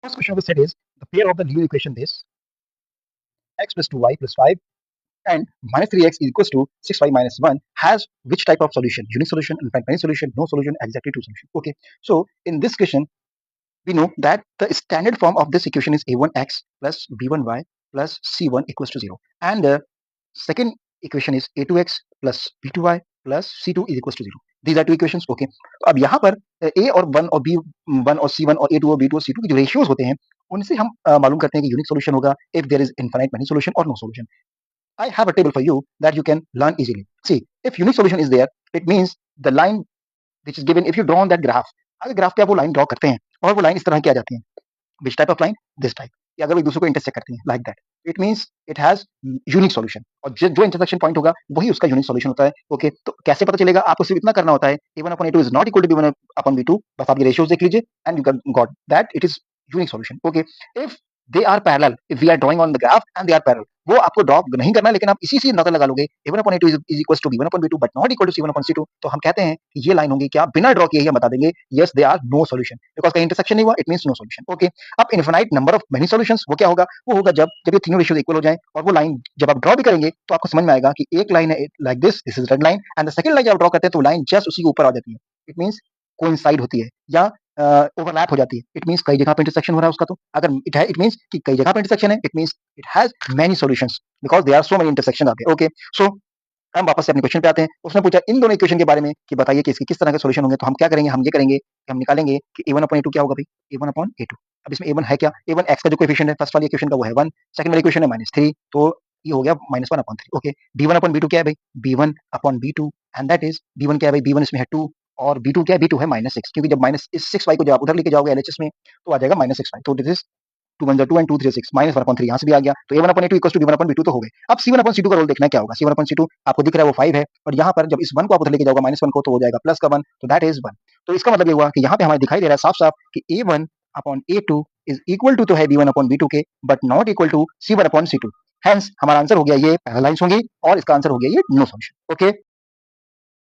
First question of the set is the pair of the linear equation this x plus 2y plus 5 and minus 3x is equals to 6y minus 1 has which type of solution? Unique solution, infinite many solution, no solution, exactly two solution. Okay, so in this question, we know that the standard form of this equation is a1x plus b1y plus c1 equals to 0. And the second equation is a2x plus b2y plus c2 is equals to 0. These are two equations. Okay, तो अब यहाँ पर a और 1 और b1 और c1 और a2 और b2 और c2 के जो रेशियोज होते हैं उनसे हम मालूम करते हैं कि यूनिक सोल्यूशन होगा if there is infinite many solution or no solution. I have a table for you that you can learn easily. See, if unique solution is there, it means the line which is given, if you draw on that graph, अगर graph पे आप वो line draw करते हैं और वो line इस तरह की आ जाती है, which type of line? This type. या अगर वो एक दूसरे को इंटरसेक्ट करती हैं like that, it means it has unique solution. और जो इंटरसेक्शन पॉइंट होगा वही उसका यूनिक सॉल्यूशन होता है. ओके, तो कैसे पता चलेगा? आपको सिर्फ इतना करना होता है, a1 upon a2 is not equal to b1 upon b2. बस आप ये रेशियोज देख लीजिए and you got that it is unique solution. Okay, if they are parallel, if we are drawing on the graph and they are parallel, वो आपको draw नहीं करना है, लेकिन आप इसी से अंदाजा लगा लोगे a1 upon a2 is equals to b1 upon b2 but not equal to c1 upon c2. तो हम कहते हैं कि ये लाइन होंगी क्या बिना ड्रॉ किए ही हम बता देंगे yes they are no solution because का इंटरसेक्शन नहीं हुआ, it means no solution. Okay, अब infinite number of many solutions वो क्या होगा? वो होगा जब ये तीनों रेशियोज इक्वल हो जाएं और वो लाइन जब आप ड्रॉ भी करेंगे तो आपको समझ में आएगा कि एक लाइन है like this is red line and the second line जब आप ड्रॉ करते हैं तो लाइन जस्ट उसी के ऊपर आ जाती है. इट मींस कोइंसाइड होती है या ओवरलैप हो जाती है. इट मींस कई जगह पे इंटरसेक्शन हो रहा है उसका. तो अगर इट मींस कि कई जगह पे इंटरसेक्शन है, it means it has many solutions because there are so many intersection are there. Okay, so हम वापस से अपने क्वेश्चन पे आते हैं. उसने पूछा इन दोनों इक्वेशन के बारे में कि बताइए कि इसके किस तरह के सॉल्यूशन होंगे. तो हम क्या करेंगे? हम ये करेंगे कि हम निकालेंगे कि a1 upon a2 क्या होगा भाई? a1 upon a2. अब इसमें a1 है क्या? a1 x का जो कोएफिशिएंट है फर्स्ट वाली इक्वेशन का वो है 1, सेकंड वाली इक्वेशन है -3, तो ये हो गया -1 upon 3. Okay, b1 upon b2 क्या है भाई? b1 upon b2 and that is b1 क्या है भाई? b1 इसमें है 2 और b2 क्या है? b2 है -6 क्योंकि जब माइनस इस 6y को जब आप उधर लेके जाओगे एलएचएस में तो आ जाएगा -6y. तो दिस इज 2 1 2 एंड 2 3 6 -1/3 यहाँ से भी आ गया. तो a1 upon a2 equals to b1 upon b2 तो हो गए. अब c1 upon c2 का रोल देखना है क्या होगा. c1 upon c2 आपको दिख रहा है वो 5 है और यहाँ पर जब इस 1 को आप उधर लेके जाओगे -1 को तो हो जाएगा प्लस का 1, तो दैट इज 1. तो इसका मतलब ये हुआ कि यहाँ पे हमें दिखाई दे रहा है साफ-साफ कि a1 upon a2 is equal to तो है b1 upon b2 के but not equal to c1 upon c2. Hence हमारा आंसर हो गया ये पैरेलल लाइंस होंगी और इसका आंसर हो गया ये नो सॉल्यूशन. ओके.